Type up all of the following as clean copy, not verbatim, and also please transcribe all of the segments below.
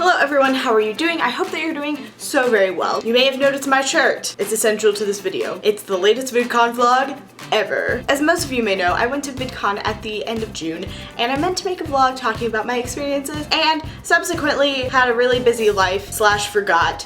Hello everyone, how are you doing? I hope that you're doing so very well. You may have noticed my shirt. It's essential to this video. It's the latest VidCon vlog ever. As most of you may know, I went to VidCon at the end of June and I meant to make a vlog talking about my experiences and subsequently had a really busy life / forgot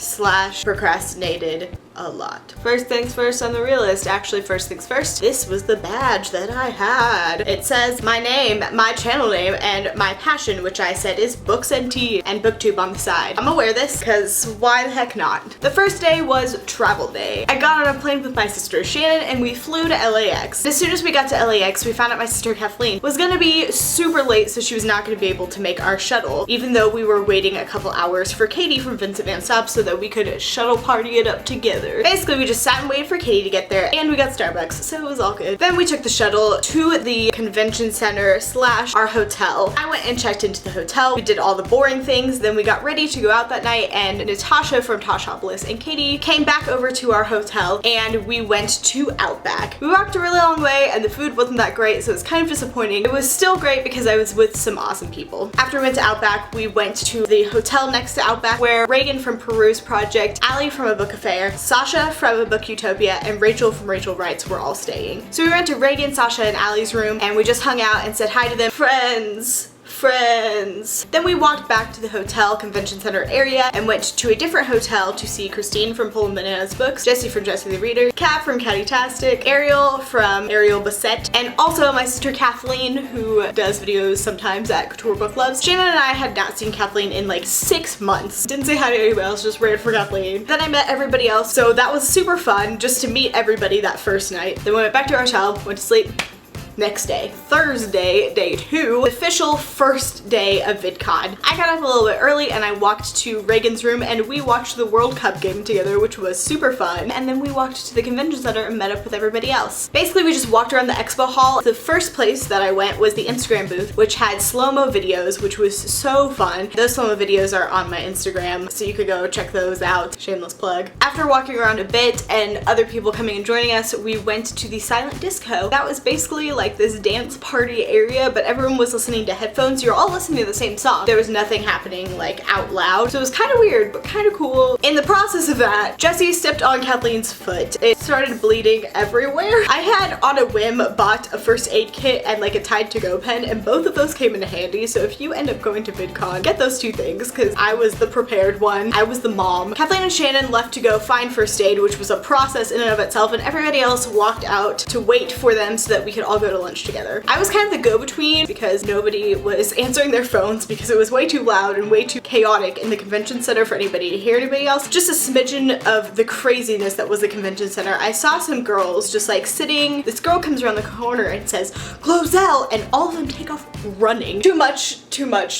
/ procrastinated a lot. First things first on the real list, actually first things first, this was the badge that I had. It says my name, my channel name, and my passion, which I said is books and tea, and booktube on the side. I'm gonna wear this because why the heck not? The first day was travel day. I got on a plane with my sister Shannon and we flew to LAX. As soon as we got to LAX, we found out my sister Kathleen was gonna be super late, so she was not gonna be able to make our shuttle, even though we were waiting a couple hours for Katie from Vincent Van Stop so that we could shuttle party it up together. Basically, we just sat and waited for Katie to get there, and we got Starbucks, so it was all good. Then we took the shuttle to the convention center / our hotel. I went and checked into the hotel. We did all the boring things, then we got ready to go out that night, and Natasha from Tashopolis and Katie came back over to our hotel, and we went to Outback. We walked a really long way, and the food wasn't that great, so it was kind of disappointing. It was still great because I was with some awesome people. After we went to Outback, we went to the hotel next to Outback, where Reagan from Peru's Project, Allie from A Book Affair, Sasha from A Book Utopia, and Rachel from Rachel Writes were all staying. So we went to Reagan, Sasha, and Allie's room, and we just hung out and said hi to them. Friends. Then we walked back to the hotel convention center area and went to a different hotel to see Christine from Pulling Bananas Books, Jessie from Jessie the Reader, Kat from Catty-tastic, Ariel from Ariel Bassett, and also my sister Kathleen, who does videos sometimes at Couture Book Loves. Shannon and I had not seen Kathleen in like 6 months. Didn't say hi to anybody else, just ran for Kathleen. Then I met everybody else, so that was super fun just to meet everybody that first night. Then we went back to our hotel, went to sleep. Next day, Thursday, day 2, official first day of VidCon. I got up a little bit early and I walked to Reagan's room and we watched the World Cup game together, which was super fun. And then we walked to the convention center and met up with everybody else. Basically, we just walked around the expo hall. The first place that I went was the Instagram booth, which had slow-mo videos, which was so fun. Those slow-mo videos are on my Instagram, so you could go check those out. Shameless plug. After walking around a bit and other people coming and joining us, we went to the silent disco. That was basically like this dance party area, but everyone was listening to headphones. You're all listening to the same song. There was nothing happening like out loud, so it was kind of weird, but kind of cool. In the process of that, Jessie stepped on Kathleen's foot. It started bleeding everywhere. I had, on a whim, bought a first aid kit and like a Tide to Go pen, and both of those came in handy, so if you end up going to VidCon, get those 2 things, because I was the prepared one. I was the mom. Kathleen and Shannon left to go find first aid, which was a process in and of itself, and everybody else walked out to wait for them so that we could all go to lunch together. I was kind of the go-between because nobody was answering their phones because it was way too loud and way too chaotic in the convention center for anybody to hear anybody else. Just a smidgen of the craziness that was the convention center. I saw some girls just like sitting. This girl comes around the corner and says, "Closelle," and all of them take off running. Too much.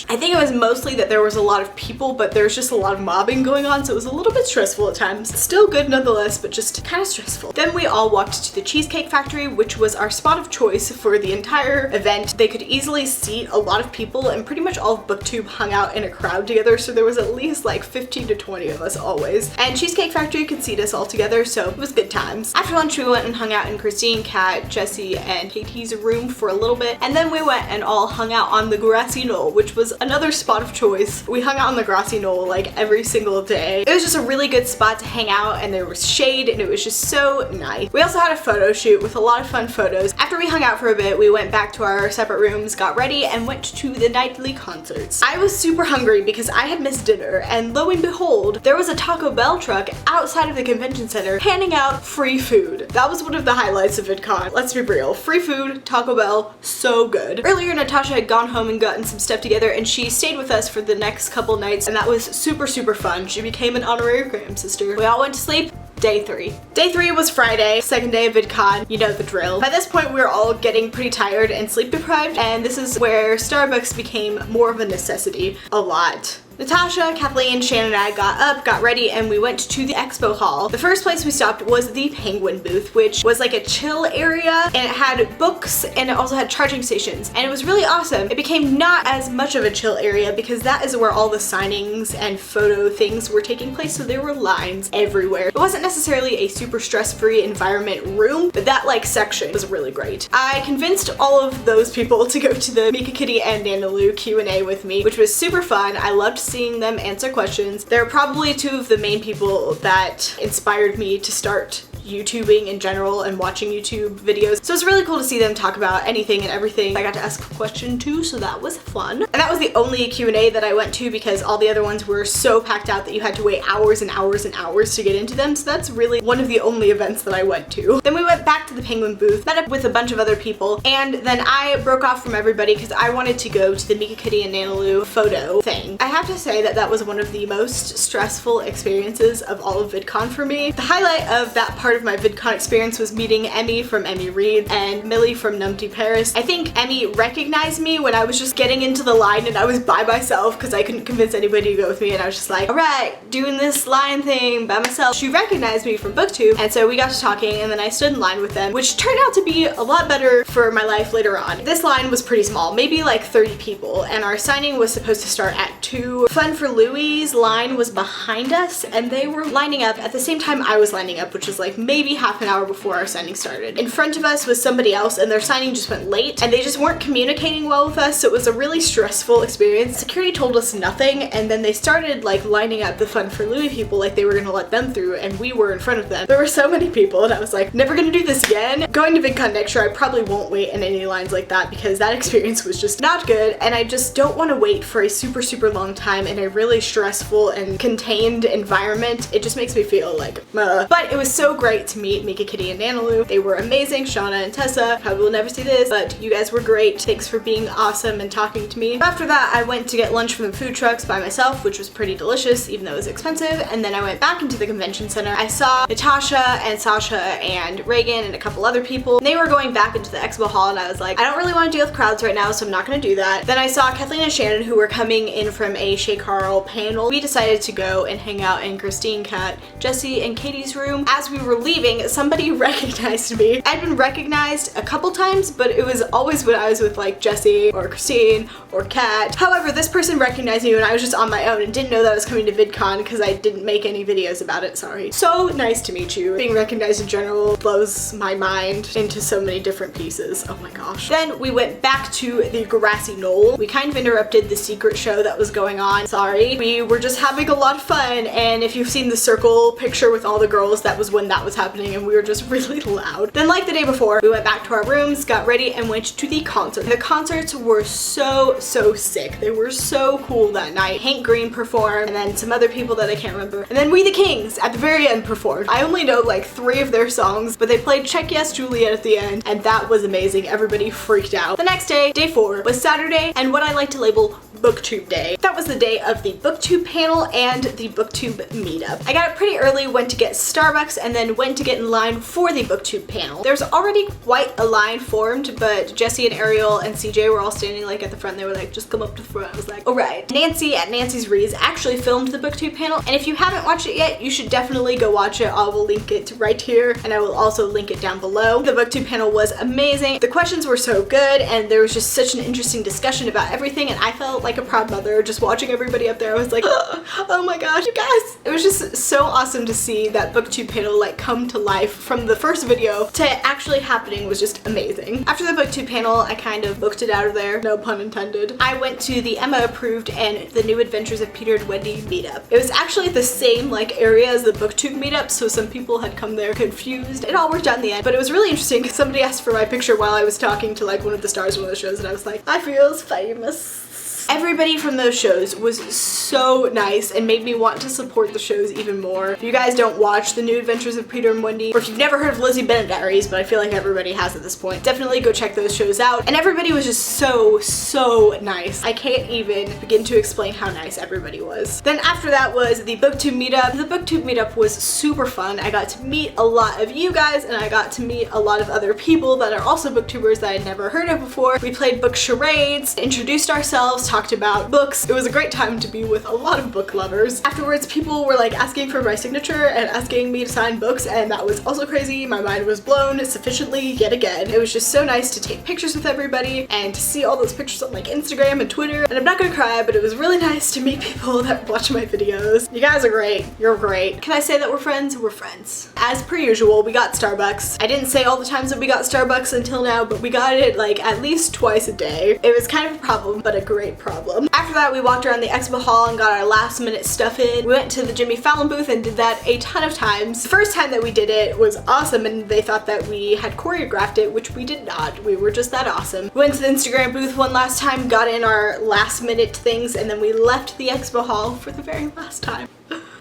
I think it was mostly that there was a lot of people, but there's just a lot of mobbing going on, so it was a little bit stressful at times. Still good nonetheless, but just kind of stressful. Then we all walked to the Cheesecake Factory, which was our spot of choice for the entire event. They could easily seat a lot of people, and pretty much all of BookTube hung out in a crowd together, so there was at least like 15 to 20 of us always. And Cheesecake Factory could seat us all together, so it was good times. After lunch, we went and hung out in Christine, Kat, Jessie, and Katie's room for a little bit, and then we went and all hung out on the grassy knoll, which was another spot of choice. We hung out on the grassy knoll like every single day. It was just a really good spot to hang out, and there was shade, and it was just so nice. We also had a photo shoot with a lot of fun photos. After we hung out for a bit, we went back to our separate rooms, got ready, and went to the nightly concerts. I was super hungry because I had missed dinner, and lo and behold, there was a Taco Bell truck outside of the convention center handing out free food. That was one of the highlights of VidCon. Let's be real. Free food, Taco Bell, so good. Earlier, Natasha had gone home and gotten some stuff together, and she stayed with us for the next couple nights, and that was super fun. She became an honorary Graham sister. We all went to sleep. Day 3. Day 3 was Friday, second day of VidCon. You know the drill. By this point, we were all getting pretty tired and sleep deprived, and this is where Starbucks became more of a necessity. A lot. Natasha, Kathleen, Shannon, and I got up, got ready, and we went to the expo hall. The first place we stopped was the Penguin booth, which was like a chill area, and it had books and it also had charging stations, and it was really awesome. It became not as much of a chill area because that is where all the signings and photo things were taking place, so there were lines everywhere. It wasn't necessarily a super stress-free environment room, but that like section was really great. I convinced all of those people to go to the Mika Kitty and Nana Lou Q&A with me, which was super fun. I loved seeing them answer questions. They're probably two of the main people that inspired me to start YouTubing in general and watching YouTube videos. So it's really cool to see them talk about anything and everything. I got to ask a question too, so that was fun. And that was the only Q&A that I went to because all the other ones were so packed out that you had to wait hours and hours and hours to get into them. So that's really one of the only events that I went to. Then we went back to the Penguin booth, met up with a bunch of other people, and then I broke off from everybody because I wanted to go to the Mika Kitty and Nanalu photo thing. I have to say that that was one of the most stressful experiences of all of VidCon for me. The highlight of that part of my VidCon experience was meeting Emmy from Emmy Reads and Millie from Numpty Paris. I think Emmy recognized me when I was just getting into the line and I was by myself because I couldn't convince anybody to go with me, and I was just like, alright, doing this line thing by myself. She recognized me from BookTube, and so we got to talking, and then I stood in line with them, which turned out to be a lot better for my life later on. This line was pretty small, maybe like 30 people, and our signing was supposed to start at 2. Fun for Louie's line was behind us, and they were lining up at the same time I was lining up, which was like maybe half an hour before our signing started. In front of us was somebody else, and their signing just went late, and they just weren't communicating well with us, so it was a really stressful experience. Security told us nothing, and then they started like lining up the Fun for Louie people like they were gonna let them through, and we were in front of them. There were so many people, and I was like, never gonna do this again. Going to VidCon next year, I probably won't wait in any lines like that because that experience was just not good, and I just don't want to wait for a super long time in a really stressful and contained environment. It just makes me feel like, But it was so great to meet Mika Kitty and Nanalu. They were amazing. Shauna and Tessa, probably will never see this, but you guys were great. Thanks for being awesome and talking to me. After that, I went to get lunch from the food trucks by myself, which was pretty delicious, even though it was expensive, and then I went back into the convention center. I saw Natasha and Sasha and Reagan and a couple other people. They were going back into the expo hall, and I was like, I don't really want to deal with crowds right now, so I'm not going to do that. Then I saw Kathleen and Shannon, who were coming in from a Shay Carl panel. We decided to go and hang out in Christine, Kat, Jesse, and Katie's room. As we were leaving, somebody recognized me. I'd been recognized a couple times, but it was always when I was with like Jesse or Christine or Kat. However, this person recognized me when I was just on my own and didn't know that I was coming to VidCon because I didn't make any videos about it, sorry. So nice to meet you. Being recognized in general blows my mind into so many different pieces. Oh my gosh. Then we went back to the grassy knoll. We kind of interrupted the secret show that was going on. Sorry. We were just having a lot of fun, and if you've seen the circle picture with all the girls, that was when that was happening, and we were just really loud. Then like the day before, we went back to our rooms, got ready, and went to the concert. The concerts were so sick. They were so cool that night. Hank Green performed, and then some other people that I can't remember. And then We the Kings at the very end performed. I only know like 3 of their songs, but they played Check Yes Juliet at the end, and that was amazing. Everybody freaked out. The next day, day 4, was Saturday, and what I like to label BookTube Day. That was the day of the BookTube panel and the BookTube meetup. I got up pretty early, went to get Starbucks, and then went to get in line for the BookTube panel. There's already quite a line formed, but Jesse and Ariel and CJ were all standing like at the front. They were like, just come up to the front. I was like, all right. Nancy at Nancy's Reads actually filmed the BookTube panel, and if you haven't watched it yet, you should definitely go watch it. I will link it right here, and I will also link it down below. The BookTube panel was amazing. The questions were so good, and there was just such an interesting discussion about everything, and I felt like a proud mother just watching everybody up there. I was like, oh my gosh, you guys. It was just so awesome to see that BookTube panel like come to life from the first video to actually happening. Was just amazing. After the BookTube panel, I kind of booked it out of there, no pun intended. I went to the Emma Approved and the New Adventures of Peter and Wendy meetup. It was actually the same like area as the BookTube meetup, so some people had come there confused. It all worked out in the end, but it was really interesting because somebody asked for my picture while I was talking to like one of the stars of one of the shows, and I was like, I feel famous. Everybody from those shows was so nice and made me want to support the shows even more. If you guys don't watch The New Adventures of Peter and Wendy, or if you've never heard of Lizzie Bennet Diaries, but I feel like everybody has at this point, definitely go check those shows out. And everybody was just so nice. I can't even begin to explain how nice everybody was. Then after that was the BookTube meetup. The BookTube meetup was super fun. I got to meet a lot of you guys, and I got to meet a lot of other people that are also booktubers that I'd never heard of before. We played book charades, introduced ourselves, talked about books. It was a great time to be with a lot of book lovers. Afterwards, people were like asking for my signature and asking me to sign books, and that was also crazy. My mind was blown sufficiently yet again. It was just so nice to take pictures with everybody and to see all those pictures on like Instagram and Twitter. And I'm not gonna cry, but it was really nice to meet people that watch my videos. You guys are great. You're great. Can I say that we're friends? We're friends. As per usual, we got Starbucks. I didn't say all the times that we got Starbucks until now, but we got it like at least twice a day. It was kind of a problem, but a great problem. After that, we walked around the expo hall and got our last minute stuff in. We went to the Jimmy Fallon booth and did that a ton of times. The first time that we did it was awesome and they thought that we had choreographed it, which we did not. We were just that awesome. We went to the Instagram booth one last time, got in our last minute things, and then we left the expo hall for the very last time.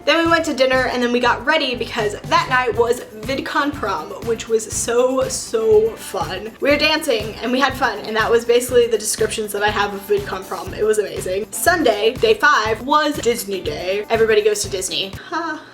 Then we went to dinner and then we got ready because that night was Vidcon prom, which was so fun. We were dancing and we had fun, and that was basically the descriptions that I have of Vidcon prom. It was amazing. Sunday, day 5, was Disney day. Everybody goes to Disney.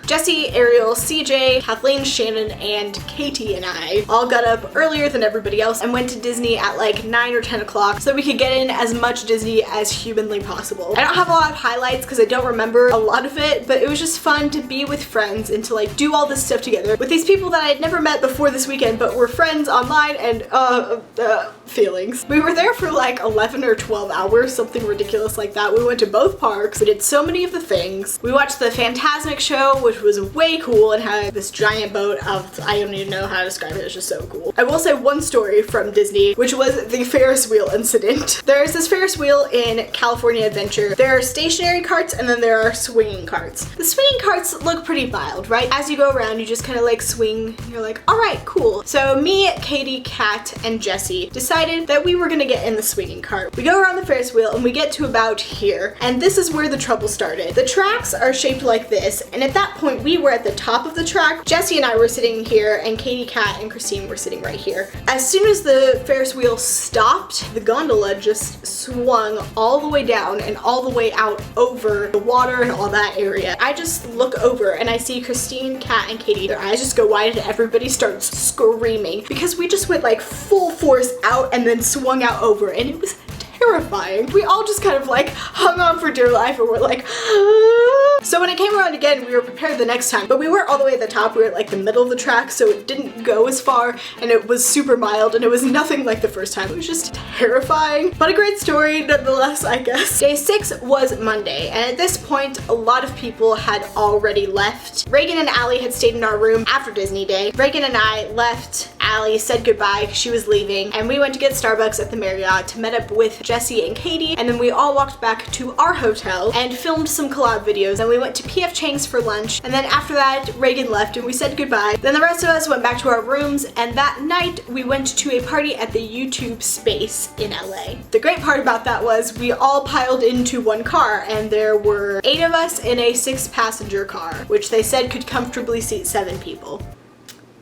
Jesse, Ariel, CJ, Kathleen, Shannon, and Katie and I all got up earlier than everybody else and went to Disney at like 9 or 10 o'clock so we could get in as much Disney as humanly possible. I don't have a lot of highlights because I don't remember a lot of it, but it was just fun to be with friends and to like do all this stuff together with these people that I had never met before this weekend but were friends online, and feelings. We were there for like 11 or 12 hours, something ridiculous like that. We went to both parks. We did so many of the things. We watched the Fantasmic show, which was way cool and had this giant boat of, I don't even know how to describe it, it's just so cool. I will say one story from Disney, which was the Ferris wheel incident. There's this Ferris wheel in California Adventure. There are stationary carts and then there are swinging carts. The swinging carts look pretty mild, right? As you go around, you just kind of like swing, you're like, all right, cool. So me, Katie, Kat, and Jesse decided that we were gonna get in the swinging cart. We go around the Ferris wheel and we get to about here, and this is where the trouble started. The tracks are shaped like this, and at that point we were at the top of the track. Jesse and I were sitting here, and Katie, Kat, and Christine were sitting right here. As soon as the Ferris wheel stopped, the gondola just swung all the way down and all the way out over the water and all that area. I just look over and I see Christine, Kat, and Katie. Their eyes just go wide and everybody starts screaming because we just went like full force out and then swung out over, and it was terrifying. We all just kind of like hung on for dear life and we're like, ah. So when it came around again, we were prepared the next time, but we weren't all the way at the top. We were at like the middle of the track, so it didn't go as far, and it was super mild, and it was nothing like the first time. It was just terrifying, but a great story nonetheless, I guess. Day 6 was Monday, and at this point, a lot of people had already left. Reagan and Allie had stayed in our room after Disney Day. Reagan and I left. Allie said goodbye because she was leaving, and we went to get Starbucks at the Marriott to meet up with Jesse and Katie, and then we all walked back to our hotel and filmed some collab videos. Then we went to P.F. Chang's for lunch, and then after that Reagan left and we said goodbye. Then the rest of us went back to our rooms, and that night we went to a party at the YouTube space in LA. The great part about that was we all piled into one car, and there were 8 of us in a 6-passenger car, which they said could comfortably seat 7 people.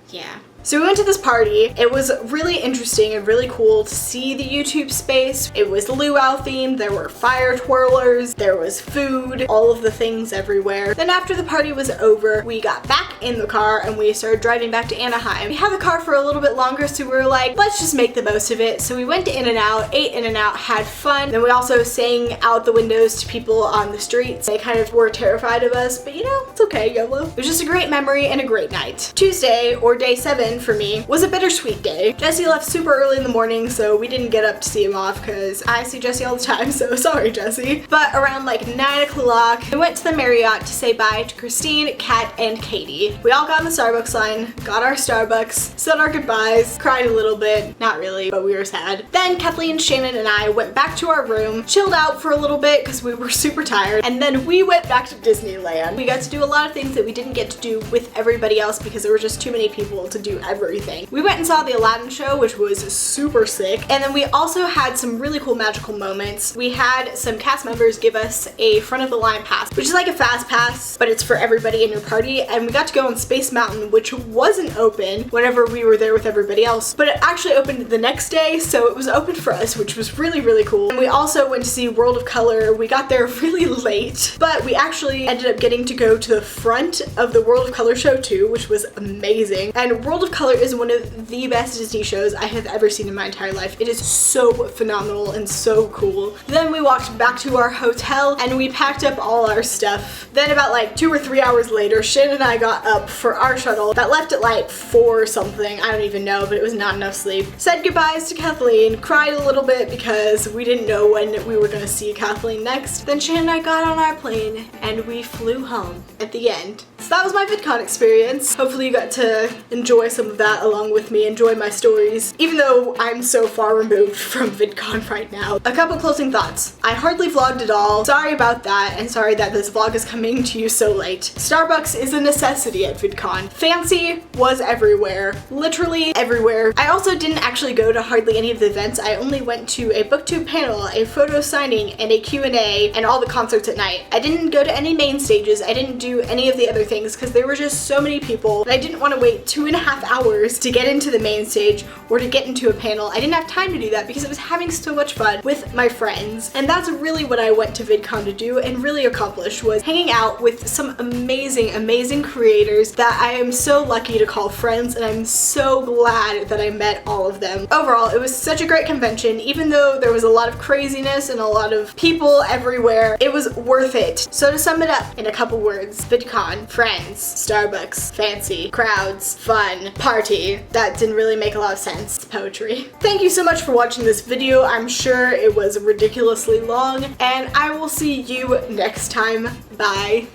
Yeah. So we went to this party. It was really interesting and really cool to see the YouTube space. It was luau themed. There were fire twirlers, there was food, all of the things everywhere. Then after the party was over, we got back in the car and we started driving back to Anaheim. We had the car for a little bit longer, so we were like, let's just make the most of it. So we went to In-N-Out, ate In-N-Out, had fun. Then we also sang out the windows to people on the streets. They kind of were terrified of us, but you know, it's okay, YOLO. It was just a great memory and a great night. Tuesday, or day 7, for me, was a bittersweet day. Jesse left super early in the morning, so we didn't get up to see him off because I see Jesse all the time, so sorry, Jesse. But around like 9 o'clock, we went to the Marriott to say bye to Christine, Kat, and Katie. We all got in the Starbucks line, got our Starbucks, said our goodbyes, cried a little bit, not really, but we were sad. Then Kathleen, Shannon, and I went back to our room, chilled out for a little bit because we were super tired, and then we went back to Disneyland. We got to do a lot of things that we didn't get to do with everybody else because there were just too many people to do everything. We went and saw the Aladdin show, which was super sick, and then we also had some really cool magical moments. We had some cast members give us a front of the line pass, which is like a fast pass, but it's for everybody in your party, and we got to go on Space Mountain, which wasn't open whenever we were there with everybody else, but it actually opened the next day, so it was open for us, which was really cool. And we also went to see World of Color. We got there really late, but we actually ended up getting to go to the front of the World of Color show too, which was amazing. And World of Color is one of the best Disney shows I have ever seen in my entire life. It is so phenomenal and so cool. Then we walked back to our hotel and we packed up all our stuff. Then about like 2 or 3 hours later, Shannon and I got up for our shuttle that left at like 4 or something. I don't even know, but it was not enough sleep. Said goodbyes to Kathleen, cried a little bit because we didn't know when we were gonna see Kathleen next. Then Shannon and I got on our plane and we flew home at the end. So that was my VidCon experience. Hopefully you got to enjoy some some of that along with me, enjoy my stories, even though I'm so far removed from VidCon right now. A couple closing thoughts. I hardly vlogged at all. Sorry about that, and sorry that this vlog is coming to you so late. Starbucks is a necessity at VidCon. Fancy was everywhere. Literally everywhere. I also didn't actually go to hardly any of the events. I only went to a booktube panel, a photo signing, and a Q&A, and all the concerts at night. I didn't go to any main stages. I didn't do any of the other things because there were just so many people, and I didn't want to wait 2.5 hours to get into the main stage or to get into a panel. I didn't have time to do that because I was having so much fun with my friends. And that's really what I went to VidCon to do and really accomplish, was hanging out with some amazing creators that I am so lucky to call friends, and I'm so glad that I met all of them. Overall, it was such a great convention. Even though there was a lot of craziness and a lot of people everywhere, it was worth it. So to sum it up in a couple words, VidCon, friends, Starbucks, fancy, crowds, fun, party. That didn't really make a lot of sense. It's poetry. Thank you so much for watching this video. I'm sure it was ridiculously long, and I will see you next time. Bye.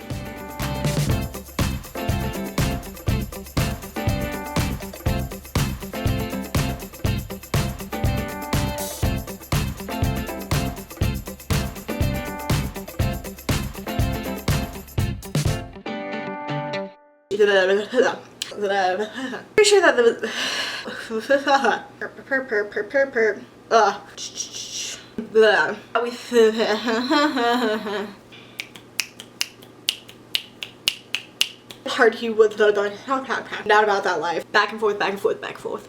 Pretty sure that there was hard he was not about that life. Back and forth, back and forth, back and forth.